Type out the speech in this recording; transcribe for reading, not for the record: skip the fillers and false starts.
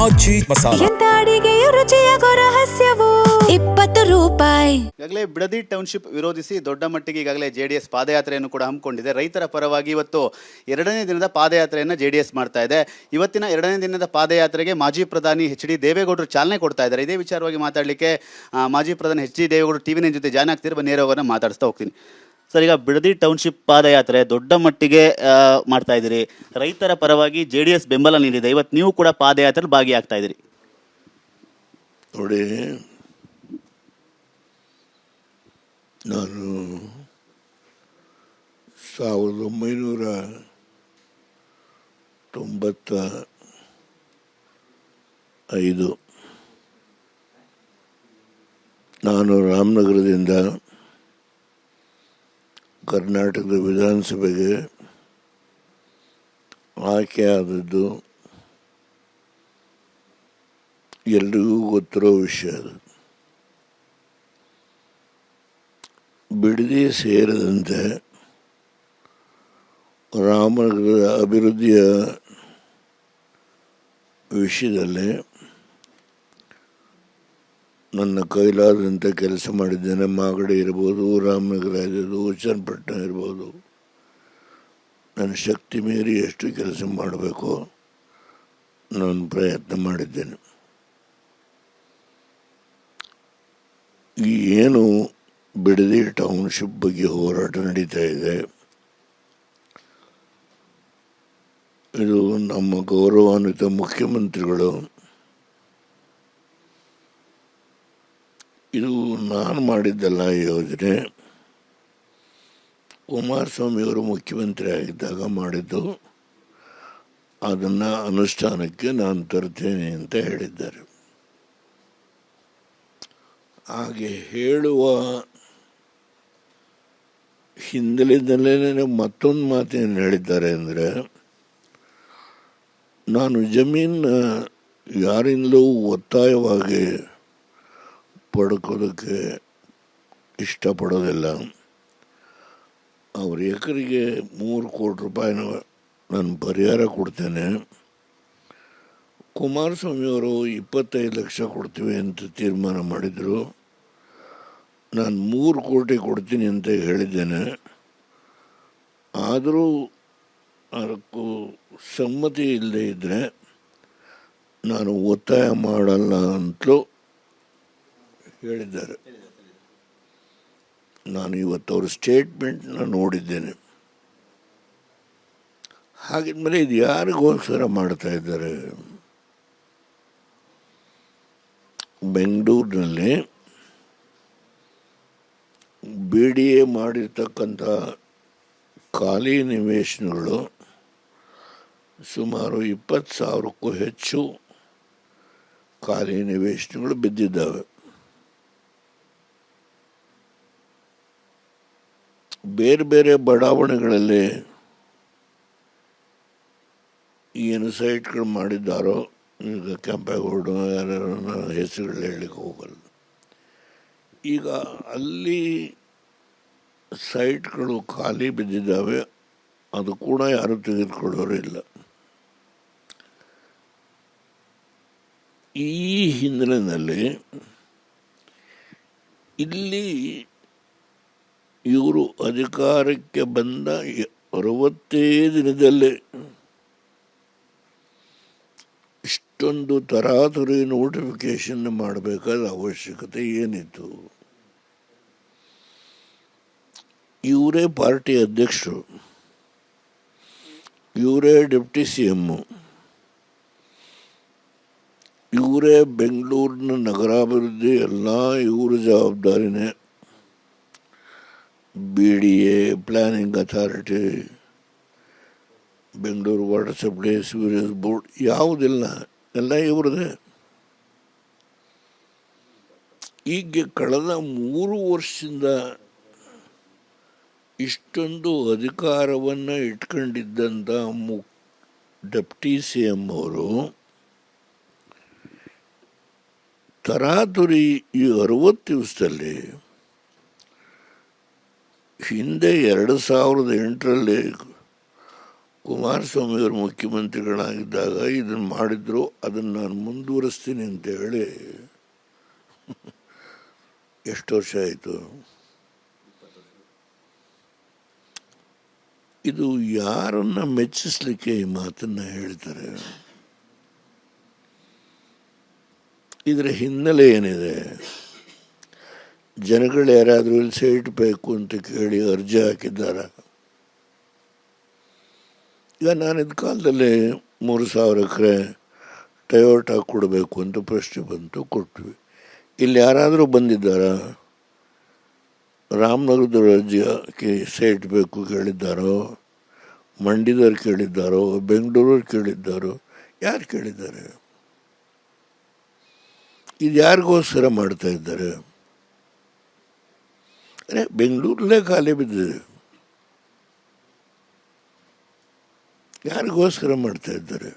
ಮಾಜಿ ಮಸಾಲ. ಎಂತ ಅಡಿಗೆಯ ರುಚಿಯಾಗೋ ರಹಸ್ಯವು 20 ರೂಪಾಯಿ. ಈಗಾಗಲೇ ಬಿಡದಿ ಟೌನ್ಶಿಪ್ ವಿರೋಧಿಸಿ ದೊಡ್ಡ ಮಟ್ಟಿಗೆ ಈಗಾಗಲೇ JDS ಪಾದಯಾತ್ರೆಯನ್ನು ಕೂಡ ಹಮ್ಮಿಕೊಂಡಿದೆ. ರೈತರ ಪರವಾಗಿ ಇವತ್ತು 2ನೇ ದಿನದ ಪಾದಯಾತ್ರೆಯನ್ನು JDS ಮಾಡ್ತಾ ಇದೆ. ಇವತ್ತಿನ 2ನೇ ದಿನದ ಪಾದಯಾತ್ರೆಗೆ ಮಾಜಿ ಪ್ರಧಾನಿ HD ದೇವೇಗೌಡರು ಚಾಲನೆ ಕೊಡ್ತಾ ಇದ್ದಾರೆ. ಇದೇ ವಿಚಾರವಾಗಿ ಮಾತಾಡಲಿಕ್ಕೆ ಮಾಜಿ ಪ್ರಧಾನಿ HD ದೇವೇಗೌಡರು TV9 ಜೊತೆ ಜಾಯ್ನ್ ಆಗ್ತಿರೋ ನೇರವಾಗಿ ಮಾತಾಡಿಸ್ತಾ ಹೋಗ್ತೀನಿ. ಸರ್, ಈಗ ಬಿಡದಿ ಟೌನ್ಶಿಪ್ ಪಾದಯಾತ್ರೆ ದೊಡ್ಡ ಮಟ್ಟಿಗೆ ಮಾಡ್ತಾ ಇದ್ದೀರಿ. ರೈತರ ಪರವಾಗಿ JDS ಬೆಂಬಲ ನೀಡಿದೆ. ಇವತ್ತು ನೀವು ಕೂಡ ಪಾದಯಾತ್ರೆ ಭಾಗಿಯಾಗ್ತಾ ಇದ್ದೀರಿ. ನೋಡಿ, ನಾನು 1995 ನಾನು ರಾಮನಗರದಿಂದ ಕರ್ನಾಟಕದ ವಿಧಾನಸಭೆಗೆ ಆಯ್ಕೆಯಾದದ್ದು ಎಲ್ರಿಗೂ ಗೊತ್ತಿರೋ ವಿಷಯ. ಅದು ಬಿಡದಿ ಸೇರಿದಂತೆ ರಾಮನಗರದ ಅಭಿವೃದ್ಧಿಯ ವಿಷಯದಲ್ಲಿ ನನ್ನ ಕೈಲಾದಂಥ ಕೆಲಸ ಮಾಡಿದ್ದೇನೆ. ಮಾಗಡಿ ಇರ್ಬೋದು, ರಾಮನಗರ ಇರ್ಬೋದು, ಚನ್ನಪಟ್ಟಣ ಇರ್ಬೋದು, ನನ್ನ ಶಕ್ತಿ ಮೀರಿ ಎಷ್ಟು ಕೆಲಸ ಮಾಡಬೇಕೋ ನಾನು ಪ್ರಯತ್ನ ಮಾಡಿದ್ದೇನೆ. ಈ ಏನು ಬಿಡದಿ ಟೌನ್ಶಿಪ್ ಬಗ್ಗೆ ಹೋರಾಟ ನಡೀತಾ ಇದೆ, ಇದು ನಮ್ಮ ಗೌರವಾನ್ವಿತ ಮುಖ್ಯಮಂತ್ರಿಗಳು, ಇದು ನಾನು ಮಾಡಿದ್ದಲ್ಲ ಈ ಯೋಜನೆ. ಕುಮಾರಸ್ವಾಮಿಯವರು ಮುಖ್ಯಮಂತ್ರಿ ಆಗಿದ್ದಾಗ ಮಾಡಿದ್ದು. ಅದನ್ನು ಅನುಷ್ಠಾನಕ್ಕೆ ನಾನು ತರ್ತೇನೆ ಅಂತ ಹೇಳಿದ್ದಾರೆ. ಹಾಗೆ ಹೇಳುವ ಹಿನ್ನೆಲೆಯಲ್ಲೇ ಮತ್ತೊಂದು ಮಾತೇನು ಹೇಳಿದ್ದಾರೆ ಅಂದರೆ, ನಾನು ಜಮೀನು ಯಾರಿಂದಲೂ ಒತ್ತಾಯವಾಗಿ ಪಡ್ಕೋದಕ್ಕೆ ಇಷ್ಟಪಡೋದಿಲ್ಲ. ಅವ್ರ ಎಕರೆಗೆ 3 ಕೋಟಿ ರೂಪಾಯಿನ ನಾನು ಪರಿಹಾರ ಕೊಡ್ತೇನೆ. ಕುಮಾರಸ್ವಾಮಿಯವರು 25 ಲಕ್ಷ ಕೊಡ್ತೀವಿ ಅಂತ ತೀರ್ಮಾನ ಮಾಡಿದರು. ನಾನು 3 ಕೋಟಿ ಕೊಡ್ತೀನಿ ಅಂತ ಹೇಳಿದ್ದೇನೆ. ಆದರೂ ಅದಕ್ಕೂ ಸಮ್ಮತಿ ಇಲ್ಲದೆ ಇದ್ದರೆ ನಾನು ಒತ್ತಾಯ ಮಾಡಲ್ಲ ಅಂತಲೂ ಹೇಳಿದ್ದಾರೆ. ನಾನು ಇವತ್ತು ಅವ್ರ ಸ್ಟೇಟ್ಮೆಂಟ್ನ ನೋಡಿದ್ದೇನೆ. ಹಾಗಿದ್ಮೇಲೆ ಇದು ಯಾರಿಗೋಸ್ಕರ ಮಾಡ್ತಾ ಇದ್ದಾರೆ? ಬೆಂಗಳೂರಿನಲ್ಲಿ BDA ಮಾಡಿರ್ತಕ್ಕಂಥ ಖಾಲಿ ನಿವೇಶನಗಳು ಸುಮಾರು 20,000ಕ್ಕೂ ಹೆಚ್ಚು ಖಾಲಿ ನಿವೇಶನಗಳು ಬಿದ್ದಿದ್ದಾವೆ. ಬೇರೆ ಬೇರೆ ಬಡಾವಣೆಗಳಲ್ಲಿ ಏನು ಸೈಟ್ಗಳು ಮಾಡಿದ್ದಾರೋ, ಈಗ ಕೆಂಪೇಗೌಡ ಯಾರ್ಯಾರು ಹೆಸರುಗಳು ಹೇಳಲಿಕ್ಕೆ ಹೋಗಲ್ಲ, ಈಗ ಅಲ್ಲಿ ಸೈಟ್ಗಳು ಖಾಲಿ ಬಿದ್ದಿದ್ದಾವೆ. ಅದು ಕೂಡ ಯಾರು ತೆಗೆದುಕೊಳ್ಳೋರು ಇಲ್ಲ. ಈ ಹಿನ್ನೆಲೆಯಲ್ಲಿ ಇಲ್ಲಿ ಇವರು ಅಧಿಕಾರಕ್ಕೆ ಬಂದ 60 ದಿನದಲ್ಲೇ ಇಷ್ಟೊಂದು ತರಾತುರಿ ನೋಟಿಫಿಕೇಶನ್ ಮಾಡಬೇಕಾದ ಅವಶ್ಯಕತೆ ಏನಿತ್ತು? ಇವರೇ ಪಾರ್ಟಿ ಅಧ್ಯಕ್ಷರು, ಇವರೇ ಡೆಪ್ಟಿ CM, ಇವರೇ ಬೆಂಗಳೂರಿನ ನಗರಾಭಿವೃದ್ಧಿ ಎಲ್ಲ ಇವ್ರ ಜವಾಬ್ದಾರಿನೇ. BDA, planning authority, Bengaluru water supply sewerage board ಯಾವುದಿಲ್ಲ, ಎಲ್ಲ ಇವ್ರದೇ. ಈಗ ಕಳೆದ 3 ವರ್ಷದಿಂದ ಇಷ್ಟೊಂದು ಅಧಿಕಾರವನ್ನು ಇಟ್ಕೊಂಡಿದ್ದಂಥ ಡೆಪ್ಟಿ CM ಅವರು ತರಾತುರಿ ಈ 60 ದಿವಸದಲ್ಲಿ ಹಿಂದೆ 2008ರಲ್ಲಿ ಕುಮಾರಸ್ವಾಮಿಯವರು ಮುಖ್ಯಮಂತ್ರಿಗಳಾಗಿದ್ದಾಗ ಇದನ್ನು ಮಾಡಿದ್ರು, ಅದನ್ನು ನಾನು ಮುಂದುವರಿಸ್ತೀನಿ ಅಂತ ಹೇಳಿ ಎಷ್ಟು ವರ್ಷ ಆಯಿತು. ಇದು ಯಾರನ್ನ ಮೆಚ್ಚಿಸ್ಲಿಕ್ಕೆ ಈ ಮಾತನ್ನು ಹೇಳ್ತಾರೆ? ಇದರ ಹಿನ್ನೆಲೆ ಏನಿದೆ? ಜನಗಳು ಯಾರಾದರೂ ಇಲ್ಲಿ ಸೈಟ್ ಬೇಕು ಅಂತ ಕೇಳಿ ಅರ್ಜಿ ಹಾಕಿದ್ದಾರ? ಈಗ ನಾನಿದ್ದ ಕಾಲದಲ್ಲಿ 3,000 ಎಕರೆ ಟೊಯೋಟಾ ಕೊಡಬೇಕು ಅಂತ ಪ್ರಶ್ನೆ ಬಂತು, ಕೊಟ್ವಿ. ಇಲ್ಲಿ ಯಾರಾದರೂ ಬಂದಿದ್ದಾರಾ? ರಾಮನಗರದ ಅರ್ಜಿಗೆ ಸೈಟ್ ಬೇಕು ಕೇಳಿದ್ದಾರೋ? ಮಂಡ್ಯದವ್ರು ಕೇಳಿದ್ದಾರೋ? ಬೆಂಗಳೂರವ್ರು ಕೇಳಿದ್ದಾರೋ? ಯಾರು ಕೇಳಿದ್ದಾರೆ? ಇದು ಯಾರಿಗೋಸ್ಕರ ಮಾಡ್ತಾ ಇದ್ದಾರೆ? ಬೆಂಗಳೂರಲ್ಲೇ ಖಾಲಿ ಬಿದ್ದಿದೆ, ಯಾರಿಗೋಸ್ಕರ ಮಾಡ್ತಾ ಇದ್ದಾರೆ?